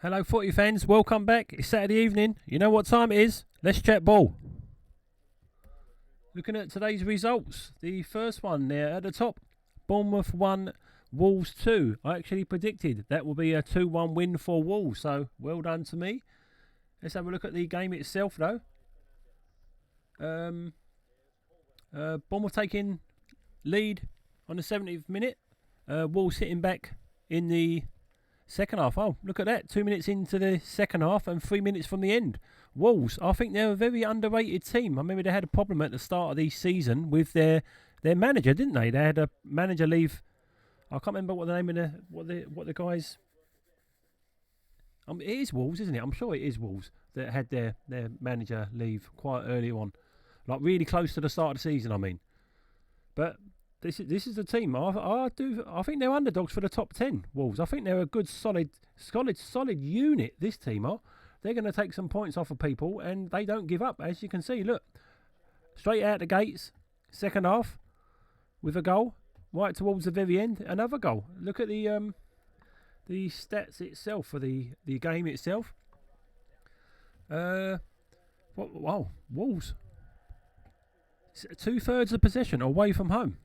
Hello, footy fans. Welcome back. It's Saturday evening. You know what time it is? Let's chat ball. Looking at today's results. The first one there at the top. Bournemouth 1, Wolves 2. I actually predicted that will be a 2-1 win for Wolves. So, well done to me. Let's have a look at the game itself, though. Bournemouth taking lead on the 70th minute. Wolves sitting back in the second half. Oh, look at that. 2 minutes into the second half and 3 minutes from the end. Wolves, I think they're a very underrated team. I remember they had a problem at the start of the season with their manager, didn't they? They had a manager leave. I can't remember what the name of what the guys. It is Wolves, isn't it? I'm sure it is Wolves that had their manager leave quite early on, like really close to the start of the season. I mean, but this is the team. I think they're underdogs for the top 10. Wolves. I think they're a good, solid unit. This team are. They're going to take some points off of people, and they don't give up. As you can see, look, straight out the gates, second half, with a goal, right towards the very end, another goal. Look at the stats itself for the game itself. Wow, Wolves. 2/3 of possession away from home.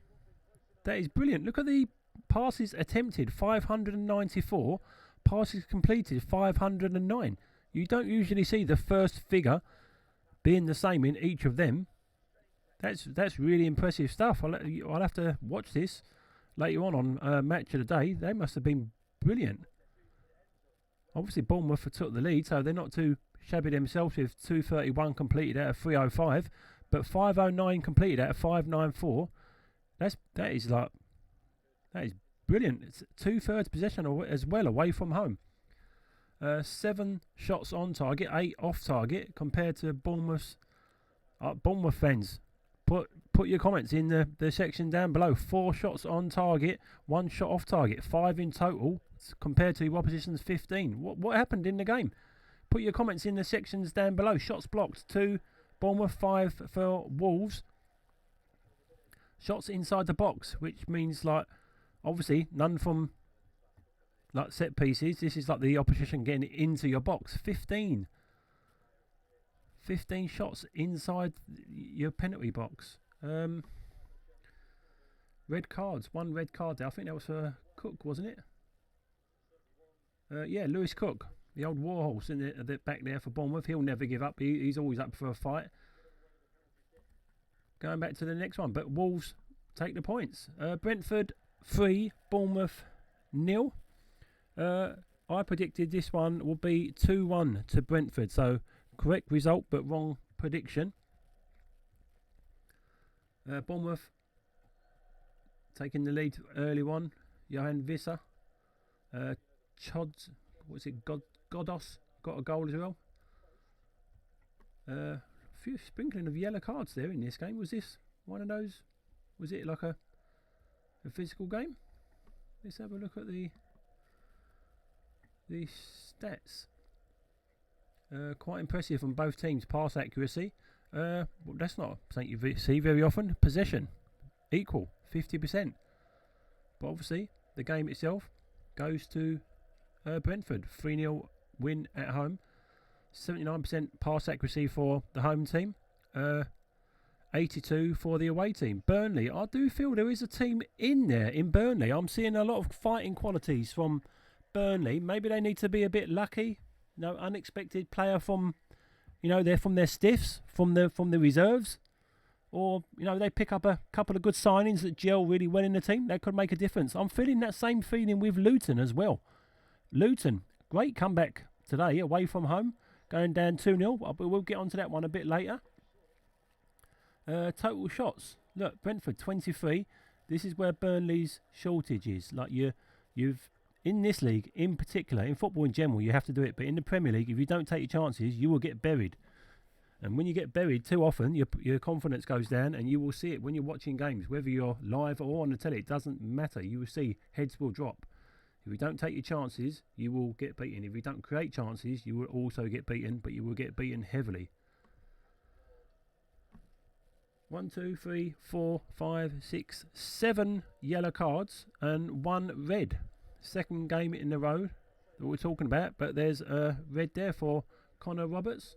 That is brilliant. Look at the passes attempted, 594. Passes completed, 509. You don't usually see the first figure being the same in each of them. That's really impressive stuff. I'll have to watch this later on Match of the Day. They must have been brilliant. Obviously, Bournemouth took the lead, so they're not too shabby themselves with 231 completed out of 305. But 509 completed out of 594. That is brilliant. It's 2/3 possession as well away from home. 7 shots on target, 8 off target compared to Bournemouth fans. Put your comments in the section down below. 4 shots on target, 1 shot off target, 5 in total compared to opposition's 15. What happened in the game? Put your comments in the sections down below. Shots blocked 2 Bournemouth, 5 for Wolves. Shots inside the box, which means obviously none from set pieces. This is the opposition getting it into your box. 15 shots inside your penalty box. Red cards. 1 red card there. I think that was for Cook, wasn't it? Yeah, Lewis Cook, the old warhorse in the back there for Bournemouth. He'll never give up. He's always up for a fight. Going back to the next one, but Wolves take the points. Brentford 3, Bournemouth 0. I predicted this one will be 2-1 to Brentford. So correct result, but wrong prediction. Bournemouth taking the lead early on. Johan Visser. Godos got a goal as well. Few sprinkling of yellow cards there in this game. Was this one of those? Was it like a physical game? Let's have a look at the stats. Quite impressive from both teams. Pass accuracy. Well, that's not something you see very often. Possession equal 50%. But obviously the game itself goes to Brentford. 3-0 win at home. 79% pass accuracy for the home team. 82 for the away team. Burnley, I do feel there is a team in there in Burnley. I'm seeing a lot of fighting qualities from Burnley. Maybe they need to be a bit lucky. Unexpected player from, they're from their stiffs, from the reserves. Or, they pick up a couple of good signings that gel really well in the team. That could make a difference. I'm feeling that same feeling with Luton as well. Luton, great comeback today away from home. Going down 2-0, but we'll get onto that one a bit later. Total shots. Look, Brentford 23. This is where Burnley's shortage is. You've in this league in particular, in football in general, you have to do it. But in the Premier League, if you don't take your chances, you will get buried. And when you get buried too often, your confidence goes down, and you will see it when you're watching games, whether you're live or on the telly. It doesn't matter. You will see heads will drop. If you don't take your chances, you will get beaten. If you don't create chances, you will also get beaten, but you will get beaten heavily. 1, 2, 3, 4, 5, 6, 7 yellow cards and 1 red. Second game in a row that we're talking about, but there's a red there for Connor Roberts.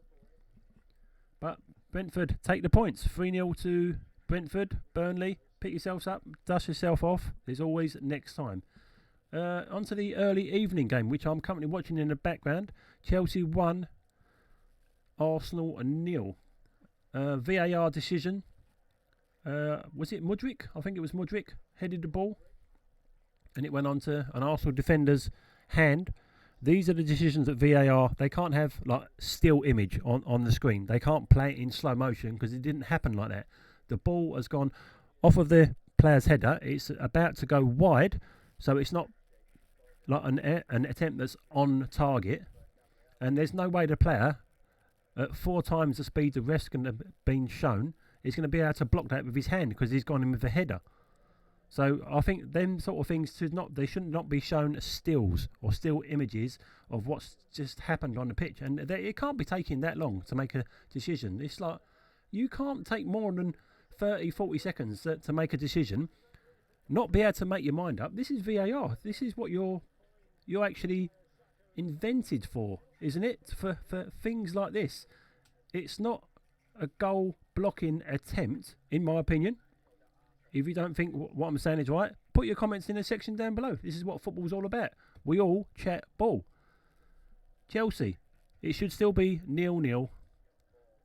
But Brentford take the points. 3-0 to Brentford. Burnley, pick yourselves up, dust yourself off. There's always next time. On to the early evening game, which I'm currently watching in the background. Chelsea 1, Arsenal 0. VAR decision. Was it Mudryk? I think it was Mudryk headed the ball, and it went on to an Arsenal defender's hand. These are the decisions that VAR, they can't have like still image on the screen. They can't play it in slow motion because it didn't happen like that. The ball has gone off of the player's header. It's about to go wide, so it's not like an attempt that's on target. And there's no way the player, at 4 times the speed the ref's going to been shown, is going to be able to block that with his hand because he's gone in with the header. So I think them sort of things should not be shown as stills or still images of what's just happened on the pitch, and it can't be taking that long to make a decision. It's like you can't take more than 30-40 seconds to make a decision, not be able to make your mind up. This is VAR. This is what you're actually invented for, isn't it? For things like this. It's not a goal blocking attempt, in my opinion. If you don't think what I'm saying is right, put your comments in the section down below. This is what football's all about. We all chat ball. Chelsea, it should still be 0-0.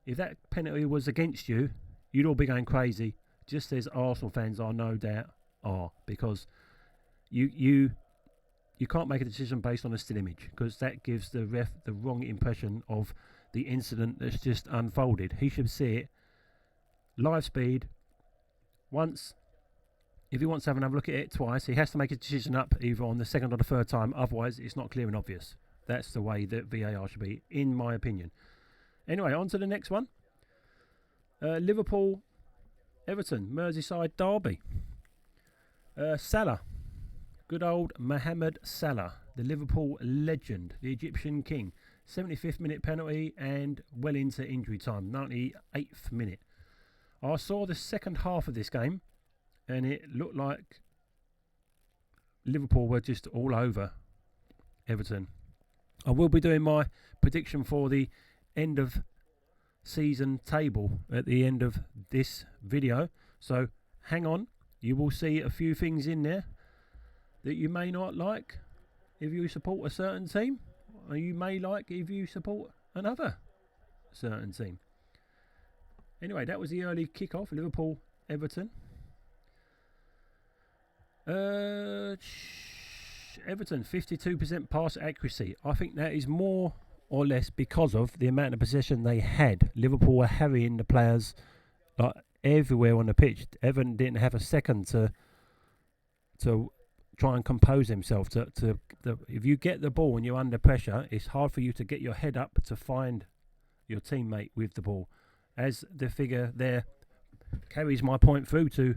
If that penalty was against you, you'd all be going crazy, just as Arsenal fans are no doubt are, because you can't make a decision based on a still image, because that gives the ref the wrong impression of the incident that's just unfolded. He should see it live speed. Once, if he wants to have another look at it twice, he has to make a decision up either on the second or the third time. Otherwise, it's not clear and obvious. That's the way that VAR should be, in my opinion. Anyway, on to the next one. Liverpool, Everton, Merseyside derby. Salah, good old Mohamed Salah, the Liverpool legend, the Egyptian king. 75th minute penalty and well into injury time, 98th minute. I saw the second half of this game, and it looked like Liverpool were just all over Everton. I will be doing my prediction for the end of season table at the end of this video, so hang on. You will see a few things in there that you may not like if you support a certain team, or you may like if you support another certain team. Anyway, that was the early kick-off, Liverpool-Everton. Everton, 52% pass accuracy. I think that is more or less because of the amount of possession they had. Liverpool were harrying the players like everywhere on the pitch. Everton didn't have a second to try and compose himself. If you get the ball and you're under pressure, it's hard for you to get your head up to find your teammate with the ball. As the figure there carries my point through to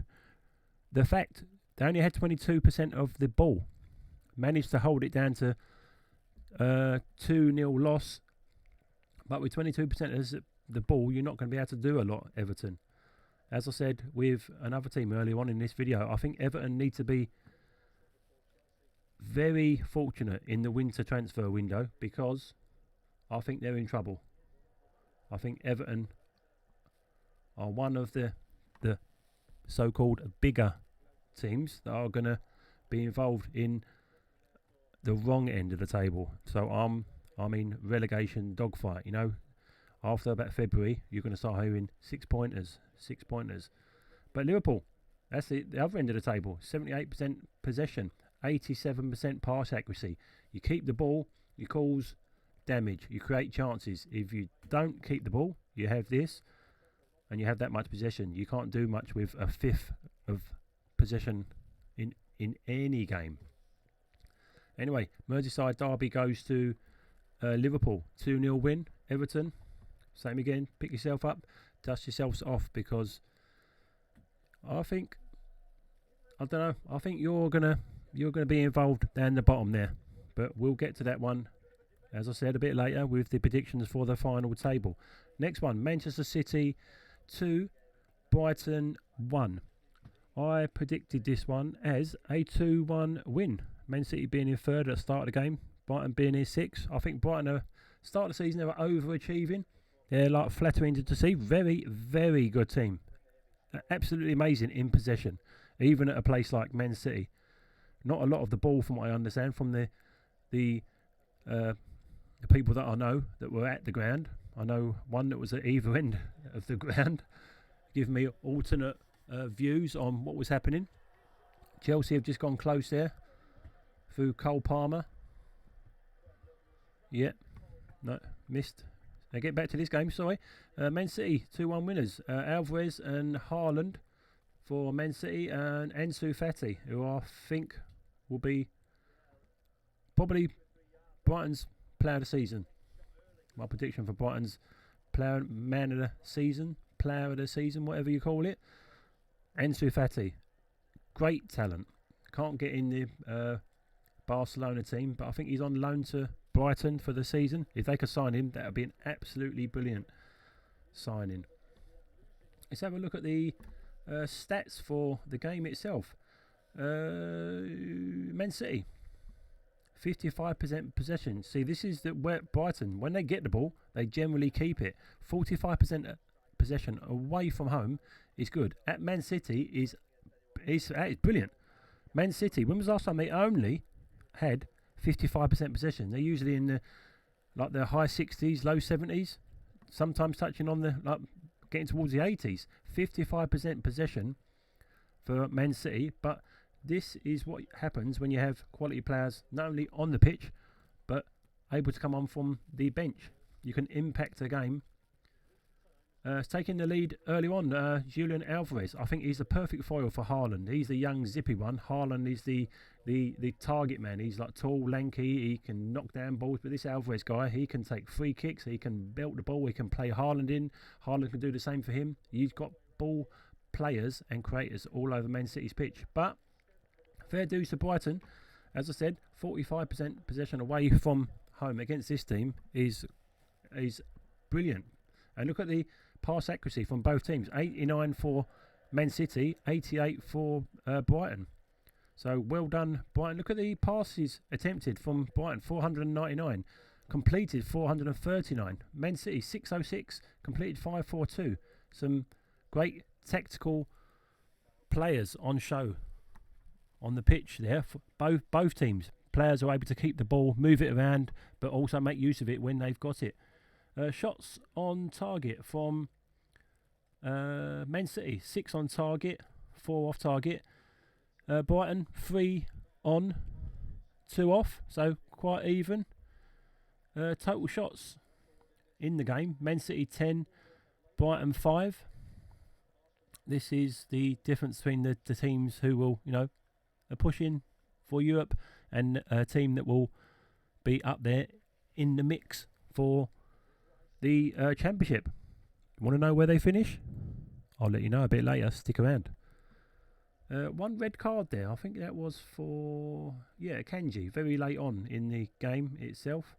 the fact they only had 22% of the ball. Managed to hold it down to 2-0 loss. But with 22% of the ball, you're not going to be able to do a lot, Everton. As I said with another team earlier on in this video, I think Everton need to be very fortunate in the winter transfer window, because I think they're in trouble. I think Everton are one of the so-called bigger teams that are going to be involved in the wrong end of the table. So I'm in relegation dogfight. You know, after about February, you're going to start hearing 6 pointers. But Liverpool, that's the other end of the table. 78% possession, 87% pass accuracy. You keep the ball, you cause damage, you create chances. If you don't keep the ball, you have this, and you have that much possession. You can't do much with a fifth of possession in any game. Anyway, Merseyside derby goes to Liverpool. 2-0 win. Everton, same again. Pick yourself up, dust yourselves off, because I think you're gonna be involved down the bottom there. But we'll get to that one, as I said, a bit later with the predictions for the final table. Next one, Manchester City 2, Brighton 1. I predicted this one as a 2-1 win. Man City being in third at the start of the game, Brighton being here 6th. I think Brighton are start of the season they were overachieving. They're like flattering to see. Very, very good team. Absolutely amazing in possession, even at a place like Man City. Not a lot of the ball, from what I understand, from the people that I know that were at the ground. I know one that was at either end of the ground, giving me alternate views on what was happening. Chelsea have just gone close there through Cole Palmer. Yeah, no, missed. Now get back to this game, sorry. Man City 2-1 winners. Alvarez and Haaland for Man City, and Ansu Fati, who I think will be probably Brighton's player of the season. My prediction for Brighton's man of the season, player of the season, whatever you call it. Ansu Fati, great talent. Can't get in the Barcelona team, but I think he's on loan to Brighton for the season. If they could sign him, that would be an absolutely brilliant signing. Let's have a look at the stats for the game itself. Man City, 55% possession. See, this is where Brighton, when they get the ball, they generally keep it. 45% possession away from home is good. At Man City is brilliant. Man City, when was the last time they only had 55% possession? They're usually in the high 60s, low 70s, sometimes touching on getting towards the 80s. 55% possession for Man City, but this is what happens when you have quality players not only on the pitch but able to come on from the bench. You can impact the game. Taking the lead early on, Julian Alvarez. I think he's the perfect foil for Haaland. He's the young, zippy one. Haaland is the target man. He's like tall, lanky. He can knock down balls. But this Alvarez guy, he can take free kicks. He can belt the ball. He can play Haaland in. Haaland can do the same for him. He's got ball players and creators all over Man City's pitch. But fair dues to Brighton. As I said, 45% possession away from home against this team is brilliant. And look at the pass accuracy from both teams. 89 for Man City, 88 for Brighton. So well done, Brighton. Look at the passes attempted from Brighton, 499. Completed 439. Man City 606. Completed 542. Some great tactical players on show on the pitch there for both teams. Players are able to keep the ball, move it around, but also make use of it when they've got it. Shots on target from Man City, 6 on target, 4 off target. Brighton 3 on, 2 off, so quite even. Total shots in the game, Man City 10, Brighton 5. This is the difference between the teams who will, are pushing for Europe and a team that will be up there in the mix for the Championship. Want to know where they finish? I'll let you know a bit later. Stick around. One red card there. I think that was for Kanji. Very late on in the game itself.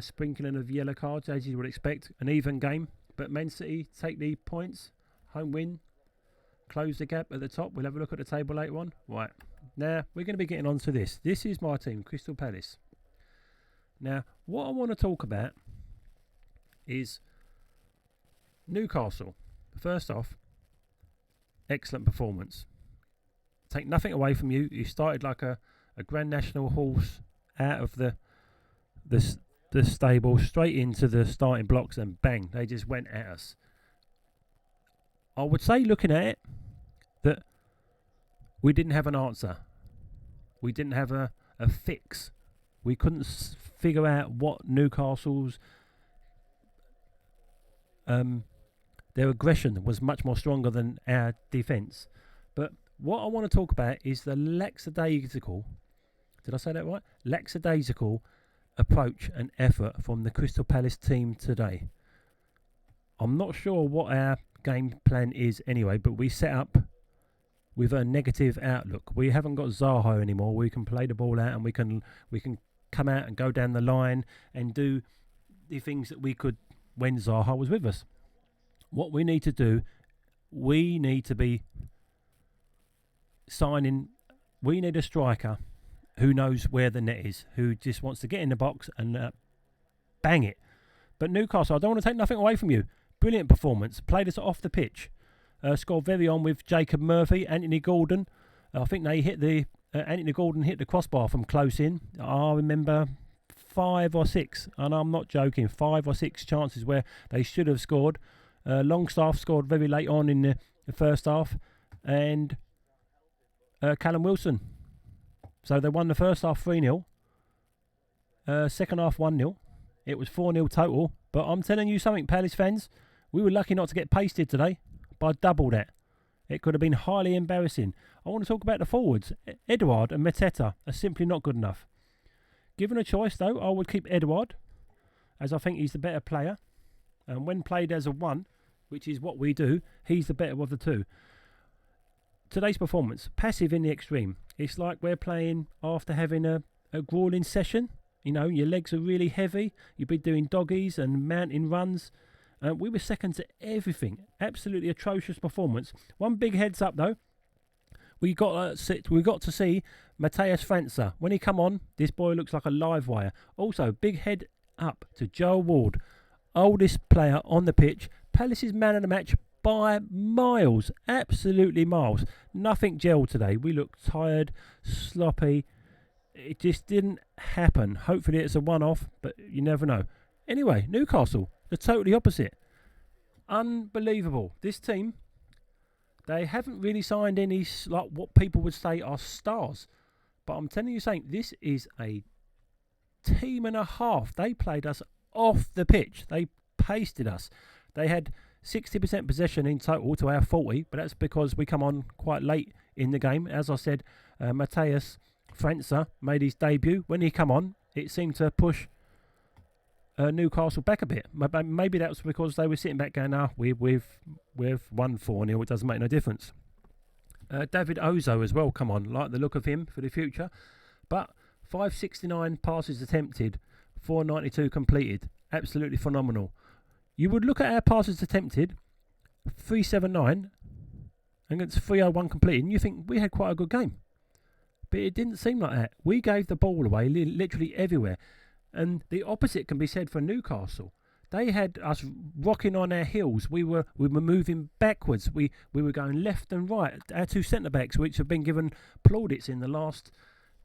Sprinkling of yellow cards as you would expect. An even game. But Man City take the points. Home win. Close the gap at the top. We'll have a look at the table later on. Right. Now we're going to be getting on to this. This is my team, Crystal Palace. Now what I want to talk about is Newcastle. First off, excellent performance. Take nothing away from you. You started like a Grand National horse out of the stable, straight into the starting blocks, and bang, they just went at us. I would say, looking at it, that we didn't have an answer. We didn't have a fix. We couldn't figure out what Newcastle's their aggression was much more stronger than our defence. But what I want to talk about is the lackadaisical, did I say that right? Lackadaisical approach and effort from the Crystal Palace team today. I'm not sure what our game plan is anyway, but we set up with a negative outlook. We haven't got Zaha anymore. We can play the ball out and we can come out and go down the line and do the things that we could when Zaha was with us. What we need to do, we need to be signing, we need a striker who knows where the net is, who just wants to get in the box and bang it. But Newcastle, I don't want to take nothing away from you. Brilliant performance. Played us off the pitch. Scored very on with Jacob Murphy, Anthony Gordon. I think they hit the Anthony Gordon hit the crossbar from close in. I remember 5 or 6, and I'm not joking, 5 or 6 chances where they should have scored. Longstaff scored very late on in the first half, and Callum Wilson. So they won the first half 3-0, second half 1-0. It was 4-0 total. But I'm telling you something, Palace fans, we were lucky not to get pasted today by double that. It could have been highly embarrassing. I want to talk about the forwards. Edouard and Mateta are simply not good enough. Given a choice, though, I would keep Edouard, as I think he's the better player. And when played as a 1, which is what we do, he's the better of the 2. Today's performance, passive in the extreme. It's like we're playing after having a grueling session. You know, your legs are really heavy. You've been doing doggies and mountain runs. We were second to everything. Absolutely atrocious performance. One big heads up though. We got to see Matthias França. When he come on, this boy looks like a live wire. Also, big head up to Joel Ward, oldest player on the pitch. Palace's man of the match by miles. Absolutely miles. Nothing gelled today. We looked tired, sloppy. It just didn't happen. Hopefully it's a one-off, but you never know. Anyway, Newcastle, the totally opposite. Unbelievable. This team, they haven't really signed any, like what people would say are stars. But I'm telling you something, this is a team and a half. They played us off the pitch. They pasted us. They had 60% possession in total to our 40, but that's because we come on quite late in the game. As I said, Matthias França made his debut. When he come on, it seemed to push Newcastle back a bit. Maybe that was because they were sitting back going, we've won 4-0, it doesn't make no difference. David Ozo as well, come on, like the look of him for the future. But 569 passes attempted, 492 completed. Absolutely phenomenal. You would look at our passes attempted, 379 against 301 completed, and you think we had quite a good game. But it didn't seem like that. We gave the ball away literally everywhere. And the opposite can be said for Newcastle. They had us rocking on our heels. We were moving backwards. We were going left and right. Our 2 centre-backs, which have been given plaudits in the last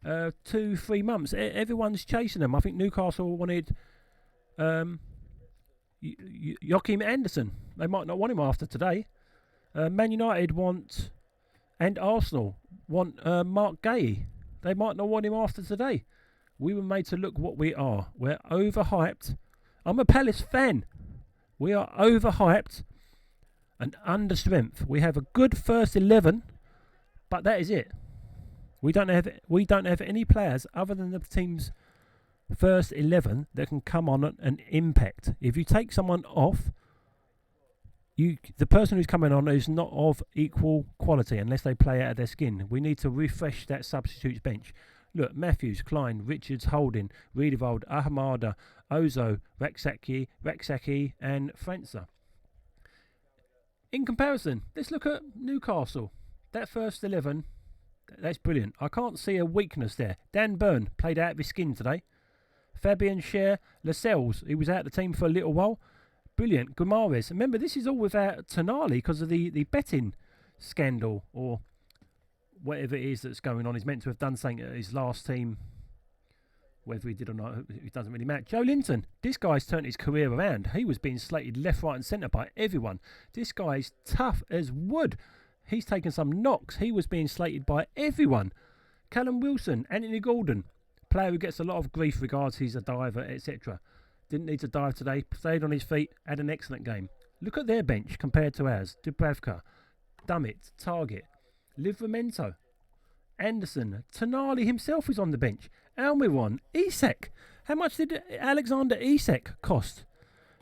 2-3 months. Everyone's chasing them. I think Newcastle wanted Joachim Anderson. They might not want him after today. Man United want, and Arsenal want Mark Gay. They might not want him after today. We were made to look what we are. We're overhyped. I'm a Palace fan. We are overhyped and under strength. We have a good first 11, but that is it. We don't have any players other than the team's first 11 that can come on and impact. If you take someone off, the person who's coming on is not of equal quality unless they play out of their skin. We need to refresh that substitutes bench. Look, Matthews, Klein, Richards, Holding, Riedewald, Ahamada, Ozo, Raksaki and França. In comparison, let's look at Newcastle. That first 11, that's brilliant. I can't see a weakness there. Dan Burn played out of his skin today. Fabian Schär, Lascelles, he was out of the team for a little while. Brilliant. Guimaraes. Remember, this is all without Tonali because of the betting scandal or whatever it is that's going on. He's meant to have done something at his last team. Whether he did or not, it doesn't really matter. Joe Linton, this guy's turned his career around. He was being slated left, right and centre by everyone. This guy's tough as wood. He's taken some knocks. He was being slated by everyone. Callum Wilson, Anthony Gordon, player who gets a lot of grief regards he's a diver, etc. Didn't need to dive today. Stayed on his feet. Had an excellent game. Look at their bench compared to ours. Dubravka, Dummett, Target, Livramento, Anderson, Tonali himself is on the bench. Almiron, Isak. How much did Alexander Isak cost?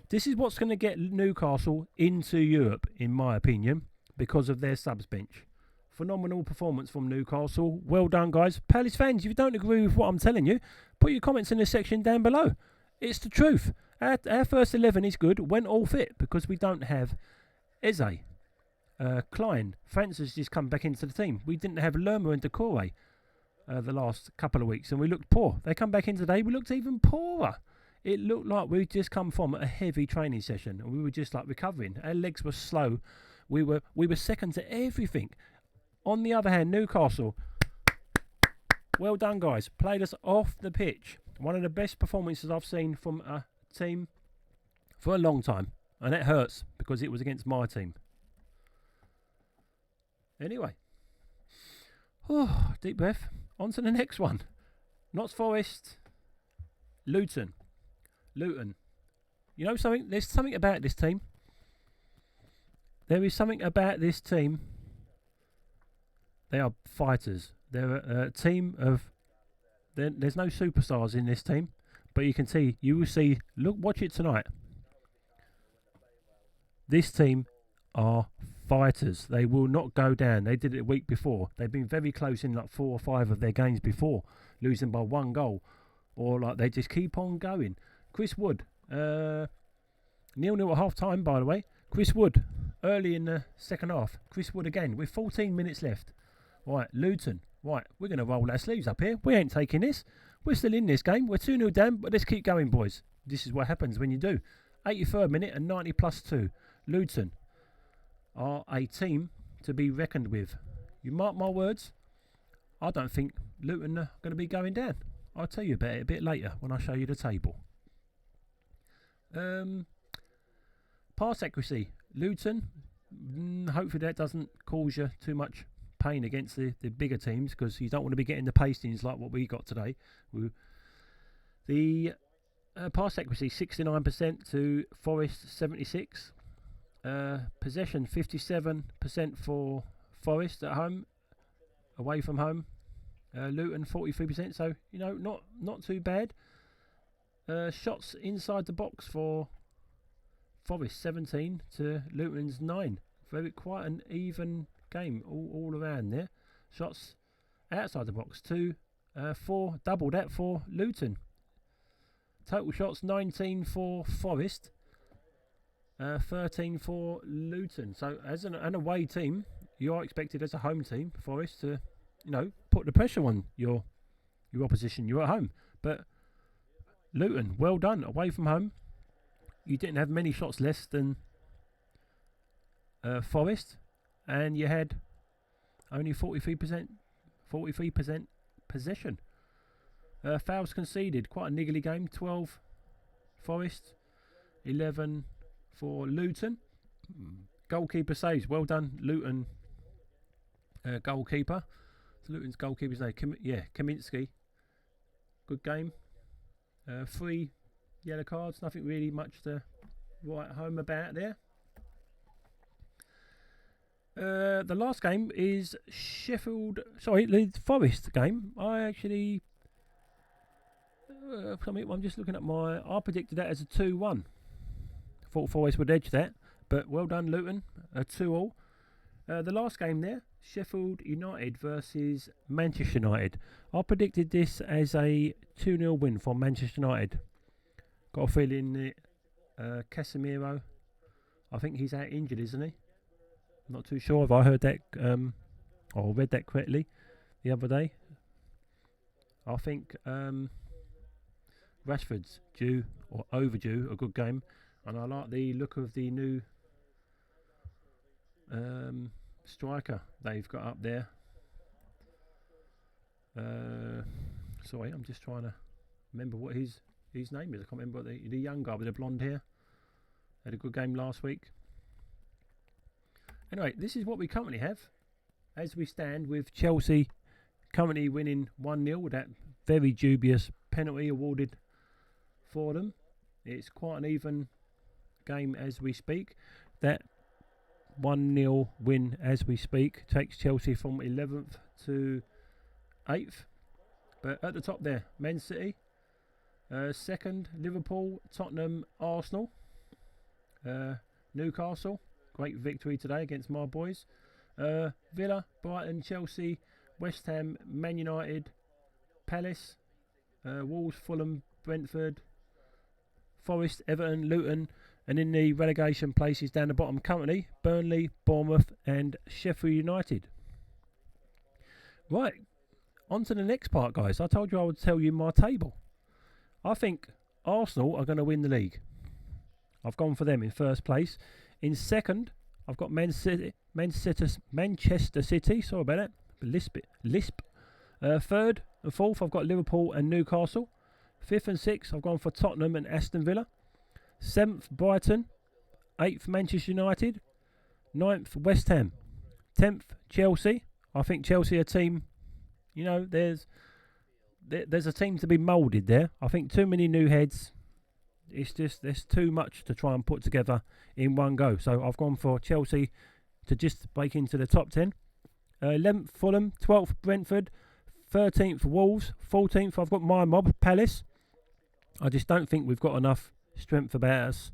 This is what's going to get Newcastle into Europe, in my opinion, because of their subs bench. Phenomenal performance from Newcastle. Well done, guys. Palace fans, if you don't agree with what I'm telling you, put your comments in the section down below. It's the truth. Our first 11 is good when all fit because we don't have Eze. Klein, Francis has just come back into the team. We didn't have Lerma and Decore. the last couple of weeks, and we looked poor. They come back in today, we looked even poorer. It looked like we'd just come from a heavy training session, and we were just like recovering. Our legs were slow. We were second to everything. On the other hand, Newcastle, well done, guys. Played us off the pitch. One of the best performances I've seen from a team for a long time, and that hurts because it was against my team. Anyway, deep breath. On to the next one. Notts Forest, Luton. You know something? There's something about this team. There is something about this team. They are fighters. They're a team of... There's no superstars in this team, but you will see. Look, watch it tonight. This team are fighters. They will not go down. They did it a week before. They've been very close in like 4 or 5 of their games before, losing by 1 goal, or like they just keep on going. Chris Wood, 0-0 at half time, by the way. Chris Wood, early in the second half. Chris Wood again with 14 minutes left. Right, Luton. Right, we're going to roll our sleeves up here. We ain't taking this. We're still in this game. We're 2-0 down, but let's keep going, boys. This is what happens when you do. 83rd minute and 90 plus 2. Luton are a team to be reckoned with. You mark my words, I don't think Luton are going to be going down. I'll tell you about it a bit later when I show you the table. Pass accuracy. Luton, hopefully that doesn't cause you too much pain against the bigger teams, because you don't want to be getting the pastings like what we got today. The pass accuracy 69% to Forest 76. Possession 57% for Forest at home, away from home. Luton 43%, so you know, not too bad. Shots inside the box for Forest 17 to Luton's 9. Quite an even game all around there. Shots outside the box 2, 4, double that for Luton. Total shots 19 for Forest, 13 for Luton. So as an away team, you are expected as a home team, Forest, to put the pressure on your opposition. You're at home, but Luton, well done away from home. You didn't have many shots less than Forest, and you had only 43% possession. Fouls conceded, quite a niggly game. 12 Forest, 11 for Luton. Goalkeeper saves, well done Luton goalkeeper. So Luton's goalkeeper's name, Kaminsky. Good game. 3 yellow cards, nothing really much to write home about there. The last game is the Forest game. I'm just looking at I predicted that as a 2-1. Thought Forest would edge that, but well done Luton, a 2-2. The last game there, Sheffield United versus Manchester United. I predicted this as a 2-0 win for Manchester United. Got a feeling that Casemiro, I think he's out injured, isn't he? I'm not too sure if I heard that or read that correctly the other day. I think Rashford's due or overdue a good game, and I like the look of the new striker they've got up there. Sorry, I'm just trying to remember what his name is. I can't remember the young guy with the blonde hair. Had a good game last week. Anyway, this is what we currently have as we stand, with Chelsea currently winning 1-0 with that very dubious penalty awarded for them. It's quite an even game as we speak. That 1-0 win as we speak takes Chelsea from 11th to 8th. But at the top there, Man City. Second, Liverpool, Tottenham, Arsenal. Newcastle, great victory today against my boys. Villa, Brighton, Chelsea, West Ham, Man United, Palace, Wolves, Fulham, Brentford, Forest, Everton, Luton, and in the relegation places down the bottom currently, Burnley, Bournemouth and Sheffield United. Right, on to the next part, guys. I told you I would tell you my table. I think Arsenal are going to win the league. I've gone for them in first place. In second, I've got Manchester City. Sorry about that. Lisp. Third and fourth, I've got Liverpool and Newcastle. Fifth and sixth, I've gone for Tottenham and Aston Villa. Seventh, Brighton. Eighth, Manchester United. Ninth, West Ham. 10th, Chelsea. I think Chelsea are a team, you know, there's a team to be moulded there. I think too many new heads. It's just, there's too much to try and put together in one go. So I've gone for Chelsea to just break into the top 10. 11th, Fulham. 12th, Brentford. 13th, Wolves. 14th, I've got my mob, Palace. I just don't think we've got enough strength about us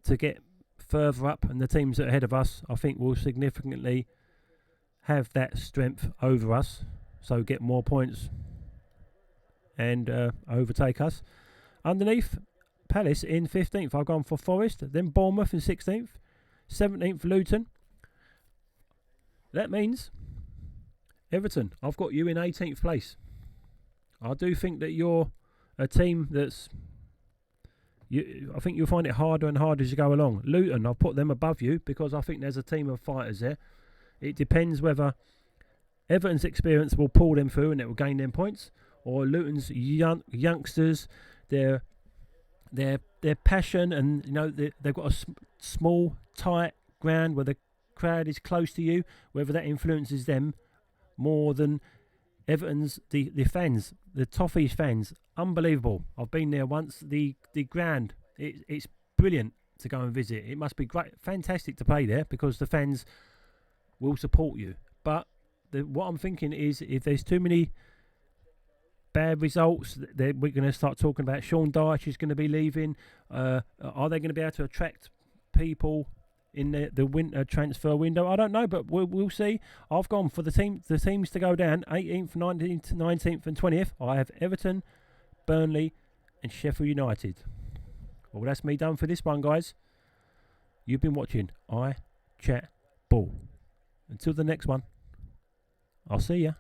to get further up, and the teams that are ahead of us, I think, will significantly have that strength over us, so get more points and overtake us. Underneath, Palace in 15th, I've gone for Forest. Then Bournemouth in 16th. 17th, Luton. That means Everton, I've got you in 18th place. I do think that you're a team that's, I think you'll find it harder and harder as you go along. Luton, I've put them above you because I think there's a team of fighters there. It depends whether Everton's experience will pull them through and it will gain them points, or Luton's youngsters, their passion, and you know they've got a small, tight ground where the crowd is close to you, whether that influences them more than Everton's the fans, the Toffees fans. Unbelievable. I've been there once. The ground, it's brilliant to go and visit. It must be great, fantastic to play there because the fans will support you. But what I'm thinking is, if there's too many bad results, we're going to start talking about Sean Dyche is going to be leaving. Are they going to be able to attract people in the winter transfer window? I don't know, but we'll see. I've gone for the teams to go down 18th, 19th and 20th. I have Everton, Burnley and Sheffield United. Well, that's me done for this one, guys. You've been watching iChatBALL. Until the next one, I'll see ya.